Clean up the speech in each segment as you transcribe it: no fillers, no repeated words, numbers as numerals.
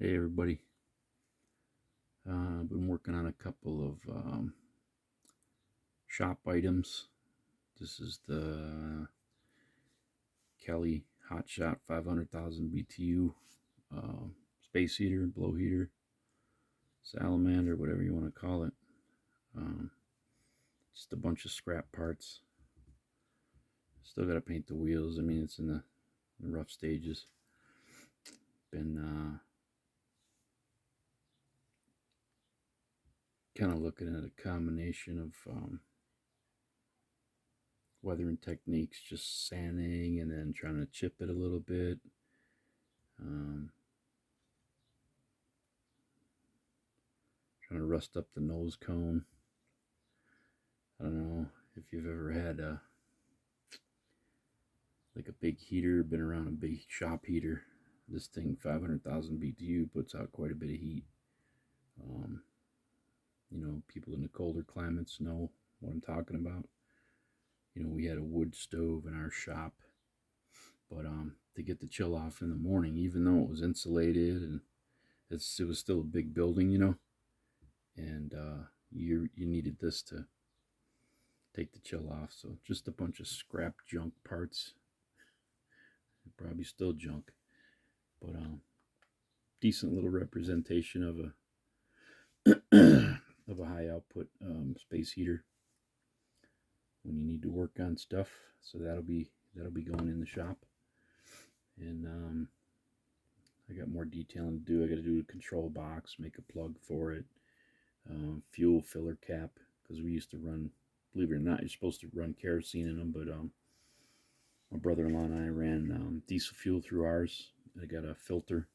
Hey everybody, I've been working on a couple of shop items. This is the Kelly Hotshot 500,000 BTU space heater, blow heater, salamander, whatever you want to call it. Just a bunch of scrap parts. Still got to paint the wheels. I mean, it's in the rough stages. Been kind of looking at a combination of weathering techniques, just sanding and then trying to chip it a little bit. Trying to rust up the nose cone. I don't know if you've ever had like a big heater, been around a big shop heater. This thing, 500,000 BTU, puts out quite a bit of heat. People in the colder climates know what I'm talking about. We had a wood stove in our shop, but to get the chill off in the morning, even though it was insulated and it was still a big building, and you needed this to take the chill off. So just a bunch of scrap junk parts, probably still junk, but decent little representation of a of a high output space heater when you need to work on stuff. So that'll be going in the shop. And I got more detailing to do. I got to do a control box, make a plug for it, fuel filler cap, because we used to run, believe it or not, you're supposed to run kerosene in them, but my brother-in-law and I ran diesel fuel through ours. I got a filter.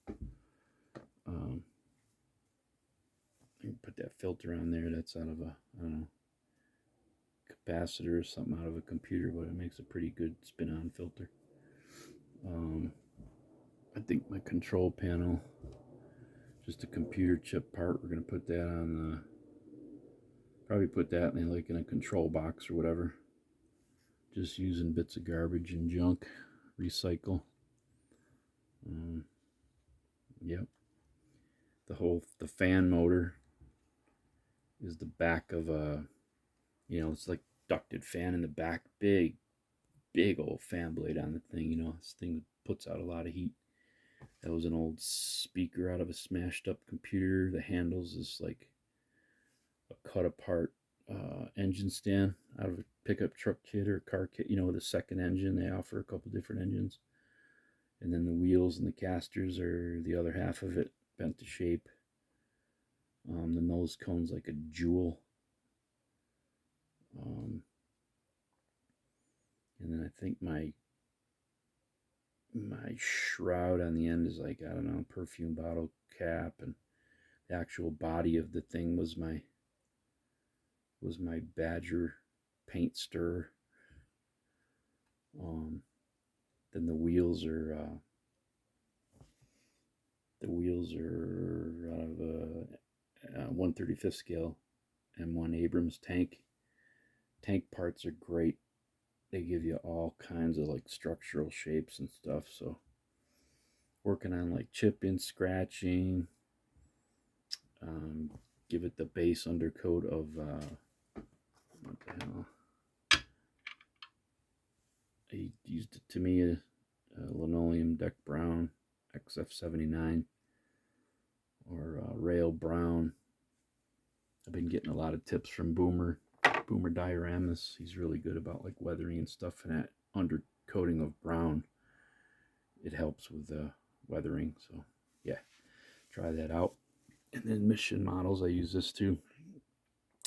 Put that filter on there. That's out of a, I don't know, capacitor or something out of a computer, but it makes a pretty good spin-on filter. I think my control panel, just a computer chip part, we're going to put that on the, probably put that in like in a control box or whatever. Just using bits of garbage and junk, recycle. Yep. The fan motor is the back of a, it's like ducted fan in the back, big old fan blade on the thing. This thing puts out a lot of heat. That was an old speaker out of a smashed up computer. The handles is like a cut apart engine stand out of a pickup truck kit or car kit, with a second engine. They offer a couple different engines. And then the wheels and the casters are the other half of it, bent to shape. The nose cone's like a jewel. And then I think my shroud on the end is like, I don't know, perfume bottle cap, and the actual body of the thing was my Badger paint stirrer. Then the wheels are out of a 1/35 scale M1 Abrams tank. Tank parts are great. They give you all kinds of like structural shapes and stuff. So working on like chipping, scratching, give it the base undercoat of what the hell? I used it to me a linoleum deck brown XF79 or rail brown. I've been getting a lot of tips from Boomer Dioramas. He's really good about like weathering and stuff, and that undercoating of brown, it helps with weathering. So yeah, try that out. And then mission models, I use this too.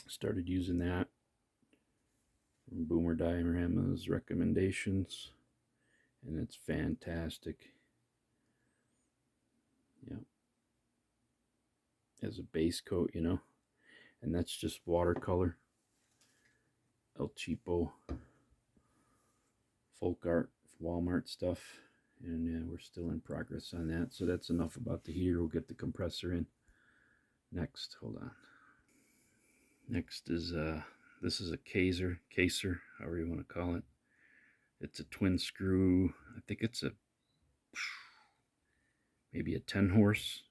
Started using that from Boomer Diorama's recommendations, and it's fantastic. Yeah, as a base coat, and that's just watercolor. El Cheapo folk art, Walmart stuff, and we're still in progress on that. So that's enough about the heater. We'll get the compressor in next. Hold on. Next is this is a Kaeser, however you want to call it. It's a twin screw. I think it's maybe a 10 horse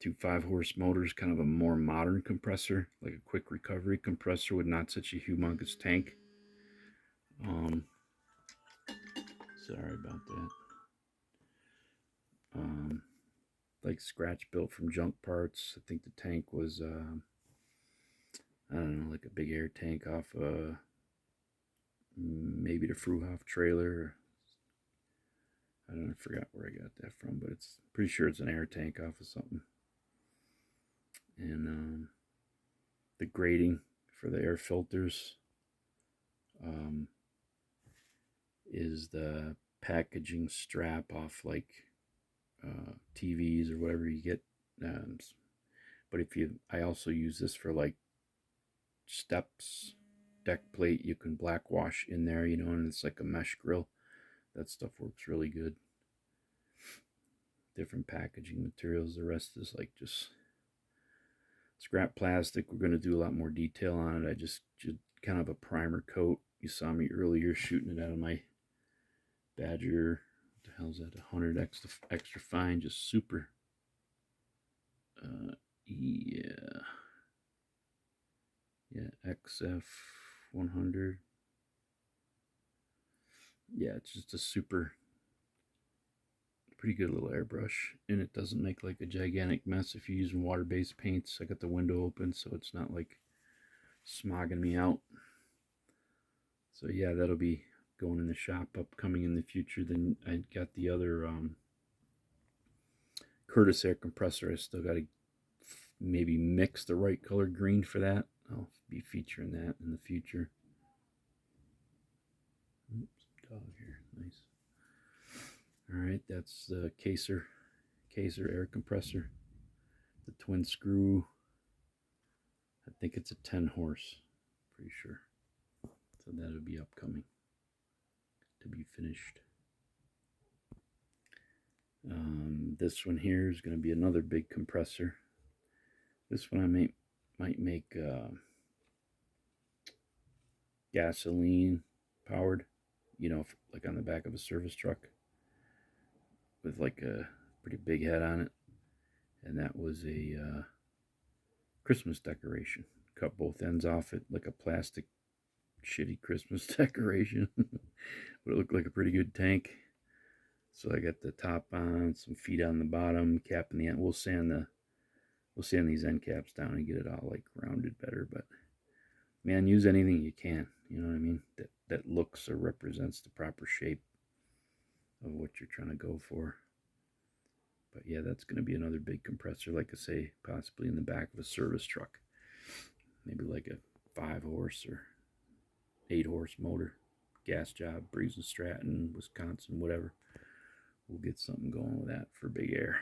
Two 5-horse motors, kind of a more modern compressor, like a quick recovery compressor with not such a humongous tank. Sorry about that. Like scratch built from junk parts. I think the tank was, I don't know, like a big air tank off maybe the Fruhoff trailer. I don't know, I forgot where I got that from, but it's pretty sure it's an air tank off of something. And the grating for the air filters is the packaging strap off like TVs or whatever you get. But I also use this for like steps, deck plate. You can black wash in there, and it's like a mesh grill. That stuff works really good. Different packaging materials. The rest is like just scrap plastic. We're going to do a lot more detail on it. I just did kind of a primer coat. You saw me earlier shooting it out of my Badger. What the hell's that? 100 extra fine, just super. Yeah, XF 100. Yeah, it's just a super, pretty good little airbrush, and it doesn't make like a gigantic mess if you're using water-based paints. I got the window open, so it's not like smogging me out. So yeah, that'll be going in the shop upcoming in the future. Then I got the other Kaeser Compressor. I still got to maybe mix the right color green for that. I'll be featuring that in the future. Oops, dog here, nice. All right, that's the Kaeser air compressor. The twin screw. I think it's a 10 horse, pretty sure. So that'll be upcoming to be finished. This one here is going to be another big compressor. This one I might make gasoline powered, like on the back of a service truck with like a pretty big head on it. And that was a Christmas decoration. Cut both ends off it like a plastic shitty Christmas decoration. But it looked like a pretty good tank. So I got the top on, some feet on the bottom, cap in the end. We'll sand these end caps down and get it all like rounded better. But man, use anything you can. You know what I mean? That looks or represents the proper shape of what you're trying to go for. But yeah, that's going to be another big compressor, like I say, possibly in the back of a service truck. Maybe like a 5-horse or 8-horse motor. Gas job, Breeze and Stratton, Wisconsin, whatever. We'll get something going with that for big air.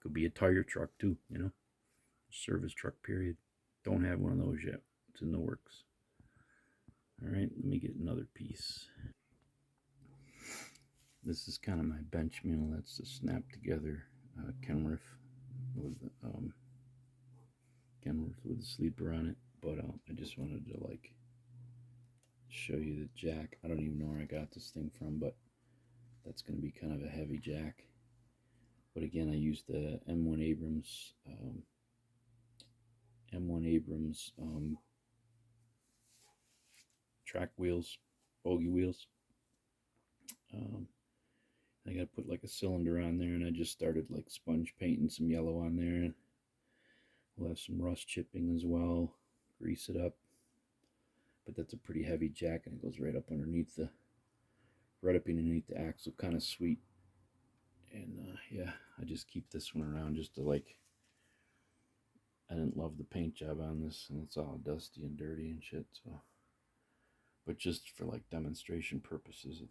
Could be a tire truck too, service truck period. Don't have one of those yet. It's in the works. All right, let me get another piece. This is kind of my bench mule. That's the snap together Kenworth with the sleeper on it. But I just wanted to like show you the jack. I don't even know where I got this thing from, but that's going to be kind of a heavy jack. But again, I used the M1 Abrams track wheels, bogey wheels. I got to put like a cylinder on there, and I just started like sponge painting some yellow on there. We'll have some rust chipping as well. Grease it up. But that's a pretty heavy jack, and it goes right up underneath the axle. Kind of sweet. And yeah, I just keep this one around just to like. I didn't love the paint job on this, and it's all dusty and dirty and shit. So, but just for like demonstration purposes,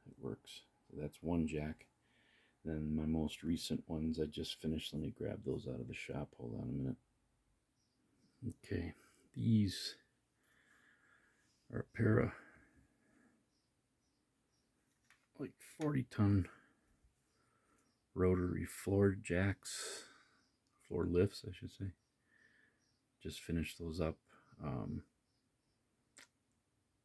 it works. So that's one jack. Then my most recent ones I just finished. Let me grab those out of the shop. Hold on a minute. Okay, these are a pair of like 40-ton rotary floor lifts, I should say. Just finished those up.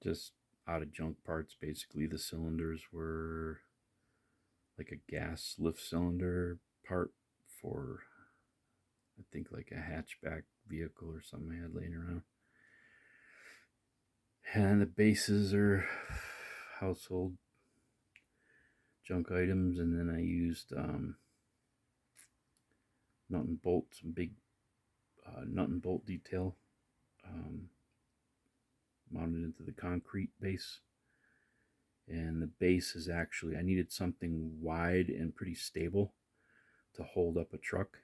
Just out of junk parts, basically. The cylinders were like a gas lift cylinder part for, I think like a hatchback vehicle or something I had laying around. And the bases are household junk items, and then I used nut and bolt, some big nut and bolt detail mounted into the concrete base. And the base is actually, I needed something wide and pretty stable to hold up a truck.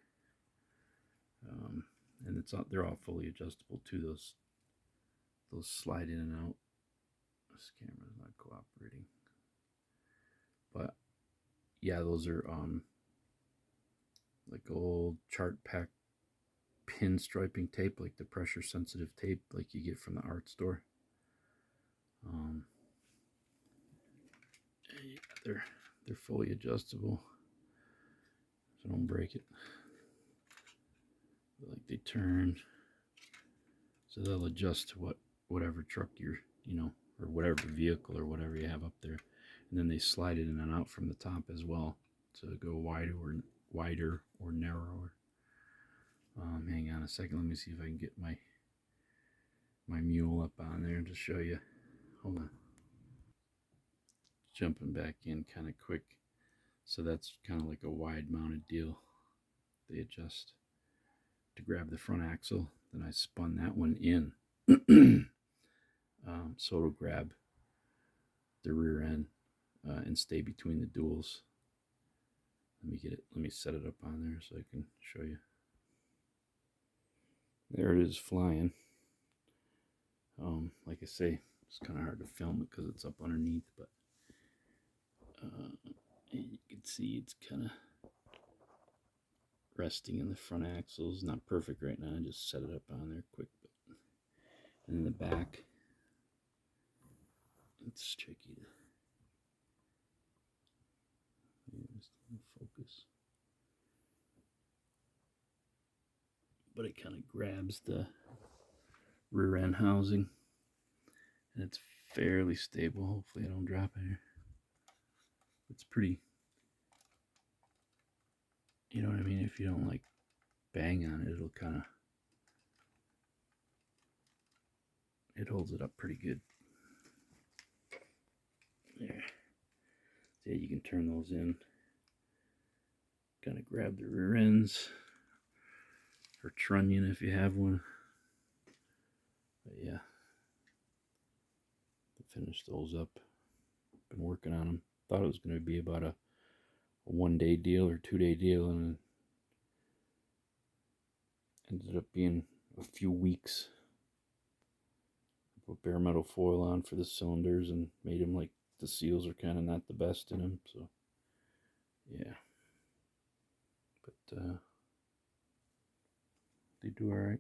And they're all fully adjustable too. Those slide in and out. This camera's not cooperating. But yeah, those are like old chart pack pin striping tape, like the pressure sensitive tape like you get from the art store. Yeah, they're fully adjustable, so don't break it. Like they turn, so they'll adjust to whatever truck you're, or whatever vehicle or whatever you have up there, and then they slide it in and out from the top as well to go wider or narrower. Hang on a second, let me see if I can get my mule up on there and just show you. Hold on. Jumping back in kind of quick. So that's kind of like a wide mounted deal. They adjust to grab the front axle. Then I spun that one in. So it'll grab the rear end and stay between the duals. Let me set it up on there so I can show you. There it is flying. Like I say, it's kind of hard to film it because it's up underneath, but you can see it's kind of resting in the front axles. Not perfect right now. I just set it up on there quick. And in the back, it's tricky to focus. But it kind of grabs the rear end housing. And it's fairly stable. Hopefully I don't drop it here. It's pretty, you know what I mean? If you don't like bang on it, it'll kind of, it holds it up pretty good. There. So you can turn those in. Kind of grab the rear ends, or trunnion if you have one. But yeah, to finish those up. Been working on them. Thought it was going to be about a 1-day deal or 2-day deal, and it ended up being a few weeks. I put bare metal foil on for the cylinders and made them like the seals are kind of not the best in them, so yeah. But they do all right.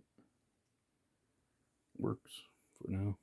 Works for now.